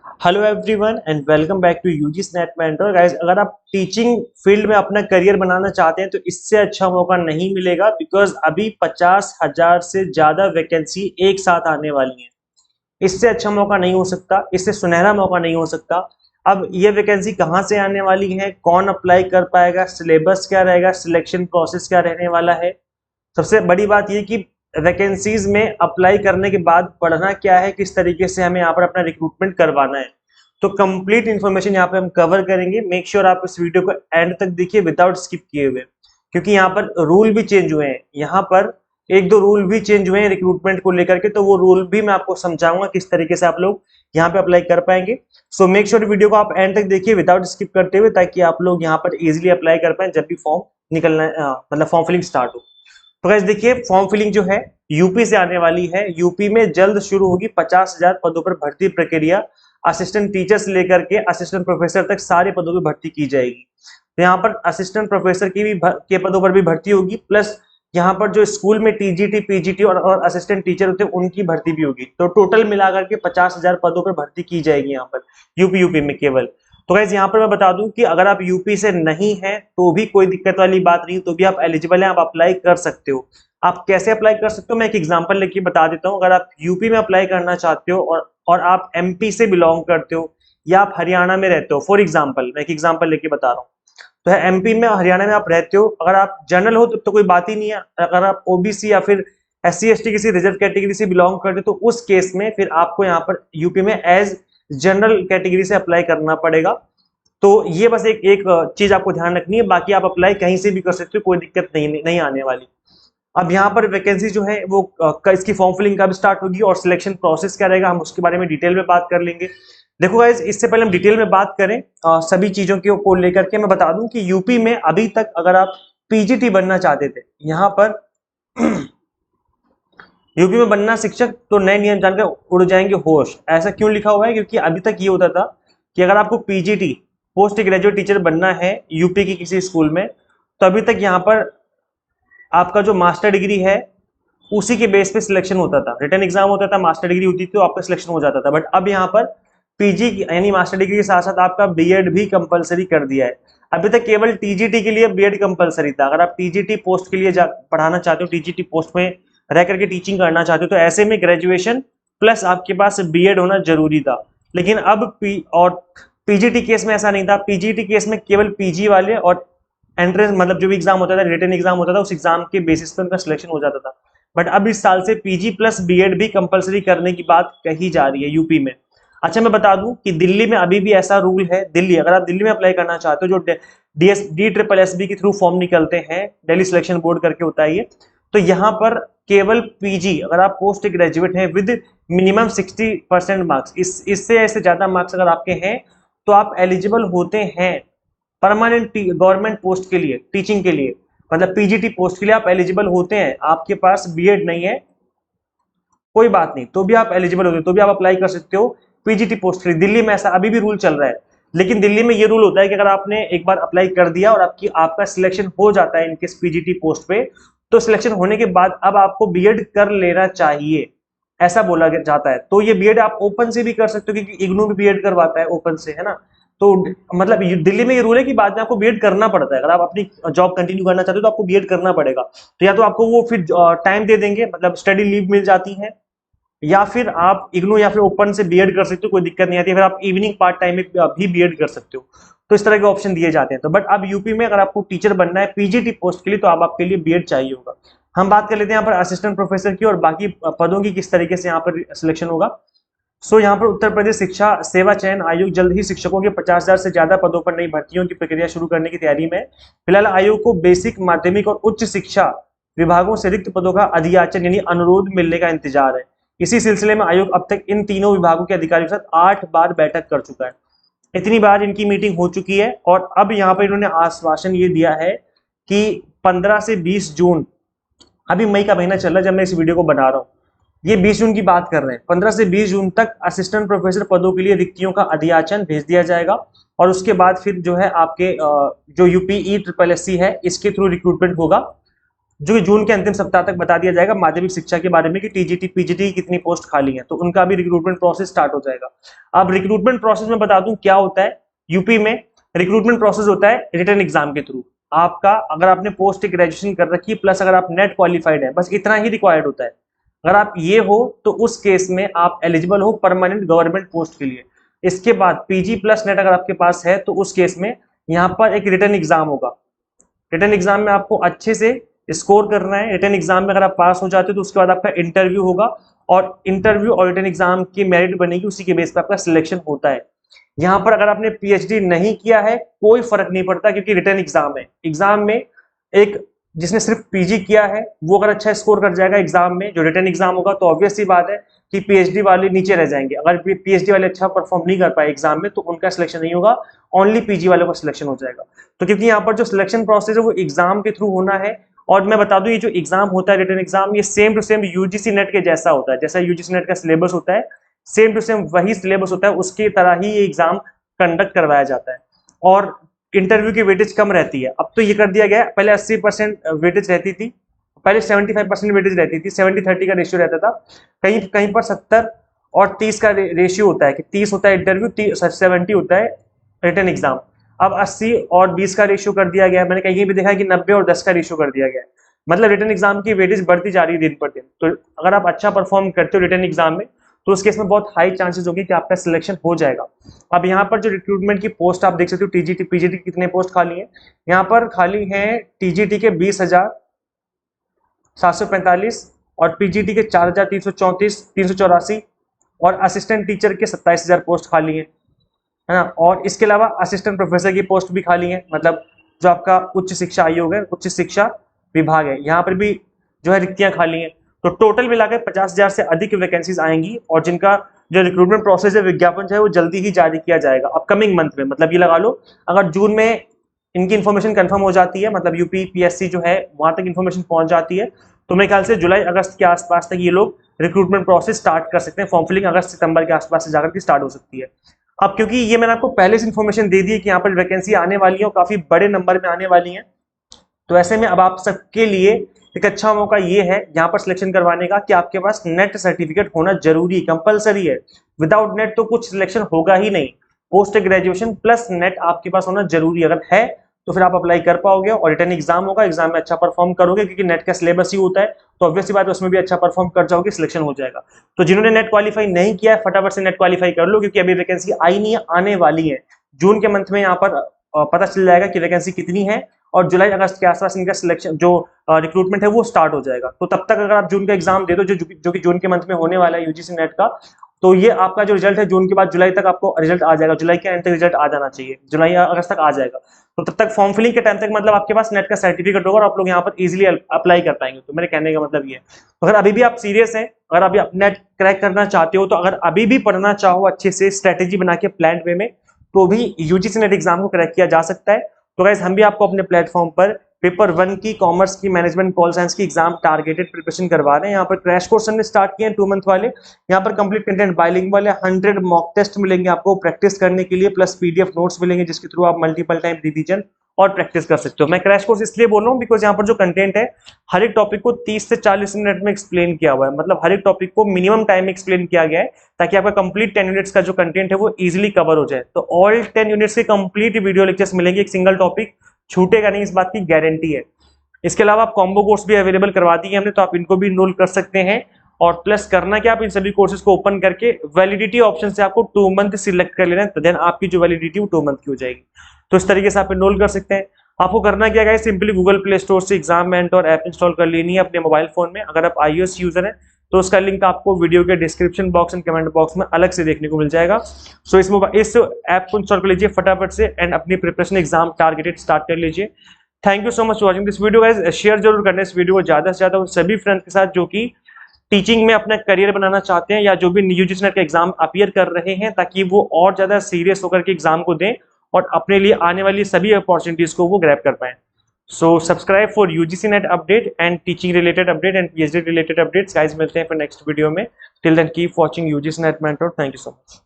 Hello everyone and welcome back to UG snap mentor guys. अगर आप teaching field में अपना करियर बनाना चाहते हैं तो इससे अच्छा मौका नहीं मिलेगा, बिकॉज अभी 50,000 से ज्यादा वैकेंसी एक साथ आने वाली हैं। इससे अच्छा मौका नहीं हो सकता, इससे सुनहरा मौका नहीं हो सकता। अब ये वैकेंसी कहाँ से आने वाली है, कौन अप्लाई कर पाएगा, सिलेबस क्या रहेगा, सिलेक्शन प्रोसेस क्या रहने वाला है। सबसे बड़ी बात ये कि वैकेंसीज में अप्लाई करने के बाद पढ़ना क्या है, किस तरीके से हमें यहाँ पर अपना रिक्रूटमेंट करवाना है। तो कंप्लीट इन्फॉर्मेशन यहाँ पे हम कवर करेंगे। मेक श्योर आप इस वीडियो को एंड तक देखिए विदाउट स्किप किए हुए, क्योंकि यहाँ पर रूल भी चेंज हुए हैं। यहाँ पर एक दो रूल भी चेंज हुए हैं रिक्रूटमेंट को लेकर के, तो वो रूल भी मैं आपको समझाऊंगा किस तरीके से आप लोग यहाँ पे अप्लाई कर पाएंगे। सो मेक श्योर वीडियो को आप एंड तक देखिए विदाउट स्किप करते हुए, ताकि आप लोग यहाँ पर इजिली अप्लाई कर पाए जब भी फॉर्म निकलना मतलब फॉर्म फिलिंग स्टार्ट हो। तो गाइस देखिए, फॉर्म फिलिंग जो है यूपी से आने वाली है। यूपी में जल्द शुरू होगी 50,000 पदों पर भर्ती प्रक्रिया। असिस्टेंट टीचर से लेकर के असिस्टेंट प्रोफेसर तक सारे पदों पर भर्ती की जाएगी। तो यहाँ पर असिस्टेंट प्रोफेसर की भी के पदों पर भी भर्ती होगी, प्लस यहाँ पर जो स्कूल में टीजीटी पीजीटी और असिस्टेंट टीचर होते हैं उनकी भर्ती भी होगी। तो टोटल मिलाकर के 50,000 पदों पर भर्ती की जाएगी यहाँ पर यूपी में केवल। तो गाइस यहाँ पर मैं बता दूं कि अगर आप यूपी से नहीं है तो भी कोई दिक्कत वाली बात नहीं, तो भी आप एलिजिबल हैं, आप अप्लाई कर सकते हो। आप कैसे अप्लाई कर सकते हो मैं एक एग्जांपल लेके बता देता हूँ। अगर आप यूपी में अप्लाई करना चाहते हो और आप एमपी से बिलोंग करते हो या आप हरियाणा में रहते हो, फॉर एग्जाम्पल मैं एक एग्जाम्पल लेके बता रहा हूँ। तो है एमपी में हरियाणा में आप रहते हो, अगर आप जनरल हो तो कोई बात ही नहीं है। अगर आप ओबीसी या फिर SC ST किसी रिजर्व कैटेगरी से बिलोंग करते हो तो उस केस में फिर आपको यहाँ पर यूपी में एज जनरल कैटेगरी से अप्लाई करना पड़ेगा। तो ये बस एक एक चीज आपको ध्यान रखनी है, बाकी आप अप्लाई कहीं से भी कर सकते हो, कोई दिक्कत नहीं आने वाली। अब यहाँ पर वैकेंसी जो है वो इसकी फॉर्म फिलिंग कब स्टार्ट होगी और सिलेक्शन प्रोसेस क्या रहेगा, हम उसके बारे में डिटेल में बात कर लेंगे। देखो गाइस, इससे पहले हम डिटेल में बात करें सभी चीजों को लेकर के, मैं बता दूं कि यूपी में अभी तक अगर आप पीजीटी बनना चाहते थे यहाँ पर यूपी में बनना शिक्षक, तो नए नियम जानकर उड़ जाएंगे होश। ऐसा क्यों लिखा हुआ है? क्योंकि अभी तक ये होता था कि अगर आपको पीजीटी पोस्ट ग्रेजुएट टीचर बनना है यूपी की किसी स्कूल में, तो अभी तक यहाँ पर आपका जो मास्टर डिग्री है उसी के बेस पे सिलेक्शन होता था। रिटन एग्जाम होता था, मास्टर डिग्री होती थी तो आपका सिलेक्शन हो जाता था। बट अब यहाँ पर पीजी यानी मास्टर डिग्री के साथ साथ आपका बीएड भी कंपलसरी कर दिया है। अभी तक केवल टीजीटी के लिए बीएड कंपलसरी था। अगर आप टीजीटी पोस्ट के लिए पढ़ाना चाहते हो, टीजीटी पोस्ट में रह करके टीचिंग करना चाहते हो, तो ऐसे में ग्रेजुएशन प्लस आपके पास बीएड होना जरूरी था। लेकिन अब पीजीटी केस में ऐसा नहीं था। पीजीटी केस में केवल पीजी वाले और एंट्रेंस मतलब जो भी एग्जाम होता था, रिटन एग्जाम होता था, उस एग्जाम के बेसिस पर उनका सिलेक्शन हो जाता था। बट अब इस साल से पीजी प्लस बीएड भी कंपलसरी करने की बात कही जा रही है यूपी में। अच्छा, मैं बता दूं कि दिल्ली में अभी भी ऐसा रूल है। दिल्ली, अगर आप दिल्ली में अप्लाई करना चाहते हो, जो DSSB के थ्रू फॉर्म निकलते हैं, दिल्ली सिलेक्शन बोर्ड करके होता है ये, तो यहाँ पर केवल पीजी, अगर आप पोस्ट ग्रेजुएट हैं विद मिनिमम 60% मार्क्स, इससे ऐसे ज्यादा मार्क्स अगर आपके हैं तो आप एलिजिबल होते हैं परमानेंट गवर्नमेंट पोस्ट के लिए, टीचिंग के लिए, मतलब पीजीटी पोस्ट के लिए आप एलिजिबल होते हैं। आपके पास बीएड नहीं है कोई बात नहीं, तो भी आप एलिजिबल होते हो, तो भी आप अप्लाई कर सकते हो पीजीटी पोस्ट के लिए। दिल्ली में ऐसा अभी भी रूल चल रहा है। लेकिन दिल्ली में ये रूल होता है कि अगर आपने एक बार अप्लाई कर दिया और आपका सिलेक्शन हो जाता है इनकेस पीजीटी पोस्ट पे, तो सिलेक्शन होने के बाद अब आपको बीएड कर लेना चाहिए, ऐसा बोला जाता है। तो ये बीएड आप ओपन से भी कर सकते हो, क्योंकि इग्नू भी बीएड करवाता है ओपन से, है ना। तो मतलब दिल्ली में ये रूल है कि बाद में आपको बीएड करना पड़ता है। अगर आप अपनी जॉब कंटिन्यू करना चाहते हो तो आपको बीएड करना पड़ेगा। तो या तो आपको वो फिर टाइम दे देंगे, मतलब स्टडी लीव मिल जाती है, या फिर आप इग्नू या फिर ओपन से बीएड कर सकते हो, कोई दिक्कत नहीं आती है। फिर आप इवनिंग पार्ट टाइम में भी बीएड कर सकते हो। तो इस तरह के ऑप्शन दिए जाते हैं। तो बट अब यूपी में अगर आपको टीचर बनना है पीजीटी पोस्ट के लिए, तो अब आपके लिए बीएड चाहिए होगा। हम बात कर लेते हैं यहाँ पर असिस्टेंट प्रोफेसर की और बाकी पदों की, किस तरीके से यहाँ पर सिलेक्शन होगा। सो यहाँ पर उत्तर प्रदेश शिक्षा सेवा चयन आयोग जल्द ही शिक्षकों के 50,000 से ज्यादा पदों पर नई भर्तियों की प्रक्रिया शुरू करने की तैयारी में है। फिलहाल आयोग को बेसिक, माध्यमिक और उच्च शिक्षा विभागों से रिक्त पदों का अधियाचन यानी अनुरोध मिलने का इंतजार है। इसी सिलसिले में आयोग अब तक इन तीनों विभागों के अधिकारियों के साथ 8 बार बैठक कर चुका है। इतनी बार इनकी मीटिंग हो चुकी है और अब यहाँ पर इन्होंने आश्वासन ये दिया है कि 15 से 20 जून, अभी मई का महीना चल रहा है जब मैं इस वीडियो को बना रहा हूँ, ये 20 जून की बात कर रहे हैं, 15 से 20 जून तक असिस्टेंट प्रोफेसर पदों के लिए रिक्तियों का अधियाचन भेज दिया जाएगा। और उसके बाद फिर जो है आपके जो UPE SSSC है इसके थ्रू रिक्रूटमेंट होगा। जो कि जून के अंतिम सप्ताह तक बता दिया जाएगा माध्यमिक शिक्षा के बारे में कि टीजीटी पीजीटी की कितनी पोस्ट खाली हैं, तो उनका भी रिक्रूटमेंट प्रोसेस स्टार्ट हो जाएगा। अब रिक्रूटमेंट प्रोसेस में बता दूं क्या होता है। यूपी में रिक्रूटमेंट प्रोसेस होता है रिटन एग्जाम के थ्रू। आपका अगर आपने पोस्ट ग्रेजुएशन कर रखी है प्लस अगर आप नेट क्वालिफाइड है, बस इतना ही रिक्वायर्ड होता है। अगर आप ये हो तो उस केस में आप एलिजिबल हो परमानेंट गवर्नमेंट पोस्ट के लिए। इसके बाद पीजी प्लस नेट अगर आपके पास है तो उस केस में यहाँ पर एक रिटन एग्जाम होगा। रिटन एग्जाम में आपको अच्छे से स्कोर करना है। रिटन एग्जाम में अगर आप पास हो जाते हो तो उसके बाद आपका इंटरव्यू होगा और इंटरव्यू और रिटन एग्जाम की मेरिट बनेगी, उसी के बेस पर आपका सिलेक्शन होता है। यहाँ पर अगर आपने पीएचडी नहीं किया है कोई फर्क नहीं पड़ता, क्योंकि रिटन एग्जाम है। एग्जाम में एक जिसने सिर्फ पीजी किया है वो अगर अच्छा स्कोर कर जाएगा एग्जाम में, जो रिटन एग्जाम होगा, तो ऑब्वियस सी बात है कि पीएचडी वाले नीचे रह जाएंगे। अगर पीएचडी वाले अच्छा परफॉर्म नहीं कर पाए एग्जाम में तो उनका सिलेक्शन नहीं होगा, ओनली पीजी वालों का सिलेक्शन हो जाएगा। तो क्योंकि यहाँ पर जो सिलेक्शन प्रोसेस है वो एग्जाम के थ्रू होना है। और मैं बता दूं ये जो एग्जाम होता है रिटन एग्जाम, ये same to same UGC NET के जैसा होता है। जैसा यूजीसी नेट का सिलेबस होता है सेम टू सेम वही सिलेबस होता है, उसकी तरह ही ये एग्जाम कंडक्ट करवाया जाता है। और इंटरव्यू की वेटेज कम रहती है, अब तो ये कर दिया गया है। पहले 80% वेटेज रहती थी, पहले 75% वेटेज रहती थी, 70-30 का रेशियो रहता था। कहीं कहीं पर 70 और 30 का रेशियो होता है कि 30 होता है इंटरव्यू, 70 होता है रिटन एग्जाम। अब 80 और 20 का रेशियो कर दिया गया है। मैंने कहीं भी देखा है कि 90 और 10 का रेशियो कर दिया गया है। मतलब रिटन एग्जाम की वेटेज बढ़ती जा रही है दिन पर दिन। तो अगर आप अच्छा परफॉर्म करते हो रिटन एग्जाम में तो उस केस में बहुत हाई चांसेस होंगे कि आपका सिलेक्शन हो जाएगा। अब यहाँ पर जो रिक्रूटमेंट की पोस्ट आप देख सकते हो, टीजीटी पीजीटी कितने पोस्ट खाली हैं। यहाँ पर खाली हैं टीजीटी के 20,745 और पीजीटी के 4,384 और असिस्टेंट टीचर के 27,000 पोस्ट खाली हैं, है ना। और इसके अलावा असिस्टेंट प्रोफेसर की पोस्ट भी खाली है, मतलब जो आपका उच्च शिक्षा आयोग है, उच्च शिक्षा विभाग है, यहाँ पर भी जो है रिक्तियां खाली हैं। तो टोटल मिलाकर 50,000 से अधिक वैकेंसीज आएंगी और जिनका जो रिक्रूटमेंट प्रोसेस है, विज्ञापन जो है वो जल्दी ही जारी किया जाएगा अपकमिंग मंथ में। मतलब ये लगा लो अगर जून में इनकी इन्फॉर्मेशन कंफर्म हो जाती है, मतलब यूपी पीएससी जो है वहां तक इन्फॉर्मेशन पहुंच जाती है, तो मेरे ख्याल से जुलाई अगस्त के आसपास तक ये लोग रिक्रूटमेंट प्रोसेस स्टार्ट कर सकते हैं। फॉर्म फिलिंग अगस्त सितंबर के आसपास से जाकर के स्टार्ट हो सकती है। अब क्योंकि ये मैंने आपको पहले से इन्फॉर्मेशन दे दी है कि यहाँ पर वैकेंसी आने वाली है और काफी बड़े नंबर में आने वाली है, तो ऐसे में अब आप सबके लिए एक अच्छा मौका ये है यहाँ पर सिलेक्शन करवाने का कि आपके पास नेट सर्टिफिकेट होना जरूरी, कंपलसरी है। विदाउट नेट तो कुछ सिलेक्शन होगा ही नहीं। पोस्ट ग्रेजुएशन प्लस नेट आपके पास होना जरूरी अगर है तो फिर आप अप्लाई कर पाओगे और रिटर्न एग्जाम होगा, एग्जाम में अच्छा परफॉर्म करोगे क्योंकि नेट का सिलेबस ही होता है, तो ऑब्वियस बात है उसमें भी अच्छा परफॉर्म कर जाओगे, सिलेक्शन हो जाएगा। तो जिन्होंने नेट क्वालिफाई नहीं किया है फटाफट से नेट क्वालिफाई कर लो, क्योंकि अभी वैकेंसी आई नहीं है, आने वाली है। जून के मंथ में यहाँ पर पता चल जाएगा कि वैकेंसी कितनी है और जुलाई अगस्त के आसपास इनका सिलेक्शन जो रिक्रूटमेंट है वो स्टार्ट हो जाएगा। तो तब तक अगर आप जून का एग्जाम दे दो जो कि जून के मंथ में होने वाला है यूजीसी नेट का, तो ये आपका जो रिजल्ट है जून के बाद जुलाई तक आपको रिजल्ट आ जाएगा। जुलाई के एंड तक रिजल्ट आ जाना चाहिए, जुलाई या अगस्त तक आ जाएगा। तो तब तक फॉर्म फिलिंग के टाइम तक मतलब आपके पास नेट का सर्टिफिकेट होगा और आप लोग यहाँ पर इजीली अप्लाई कर पाएंगे। तो मेरे कहने का मतलब ये है, तो अगर अभी भी आप सीरियस हैं, अगर अभी आप नेट क्रैक करना चाहते हो, तो अगर अभी भी पढ़ना चाहो अच्छे से स्ट्रेटेजी बना के प्लान वे में, तो भी यूजीसी नेट एग्जाम को क्रैक किया जा सकता है। तो गाइस हम भी आपको अपने प्लेटफॉर्म पर पेपर 1 की कॉमर्स की मैनेजमेंट कॉल साइंस की एग्जाम टारगेटेड प्रिपरेशन करवा रहे हैं। यहाँ पर क्रैश कोर्स हमने स्टार्ट किए हैं 2 मंथ वाले। यहाँ पर कंप्लीट कंटेंट बाइलिंगुअल है, 100 मॉक टेस्ट मिलेंगे आपको प्रैक्टिस करने के लिए, प्लस पीडीएफ नोट्स मिलेंगे जिसके थ्रू आप मल्टीपल टाइम रिवीजन और प्रैक्टिस कर सकते हो। मैं क्रैश कोर्स इसलिए बोल रहा हूँ बिकॉज यहाँ पर जो कंटेंट है हर एक टॉपिक को 30 से 40 मिनट में एक्सप्लेन किया हुआ है, मतलब हर एक टॉपिक को मिनिमम टाइम में एक्सप्लेन किया गया है ताकि आपका कंप्लीट 10 यूनिट्स का जो कंटेंट है वो इजीली कवर हो जाए। तो ऑल 10 यूनिट्स के कंप्लीट वीडियो लेक्चर्स मिलेंगे, एक सिंगल टॉपिक छूटेगा नहीं, इस बात की गारंटी है। इसके अलावा आप कॉम्बो कोर्स भी अवेलेबल करवा दिए हमने, तो आप इनको भी इनरोल कर सकते हैं। और प्लस करना क्या, आप इन सभी कोर्सेज को ओपन करके वैलिडिटी ऑप्शन से आपको 2 मंथ सिलेक्ट कर लेना है, तो देन आपकी जो वैलिडिटी वो 2 मंथ की हो जाएगी। तो इस तरीके से आप इनरोल कर सकते हैं। आपको करना क्या है, सिंपली गूगल प्ले स्टोर से एग्जाम मेंटर ऐप इंस्टॉल कर लेनी है अपने मोबाइल फोन में। अगर आप iOS यूजर हैं तो उसका लिंक आपको वीडियो के description box and comment box में अलग से देखने को मिल जाएगा। सो इस ऐप को इंस्टॉल कर लीजिए फटाफट से एंड अपनी प्रिपरेशन एग्जाम टारगेटेड स्टार्ट कर लीजिए। Thank you so much for watching this video guys. Share जरूर करना इस वीडियो को ज्यादा से ज्यादा उन सभी फ्रेंड्स के साथ जो कि टीचिंग में अपना करियर बनाना चाहते हैं या जो भी यूजीसी नेट का एग्जाम अपीयर कर रहे हैं, ताकि वो और ज्यादा सीरियस होकर के एग्जाम को दें और अपने लिए आने वाली सभी अपॉर्चुनिटीज को वो ग्रैब कर पाएं। So subscribe for UGC net update and teaching related update and PhD related updates guys. मिलते हैं फिर नेक्स्ट वीडियो में। Till then keep watching UGC net mentor. Thank you so much.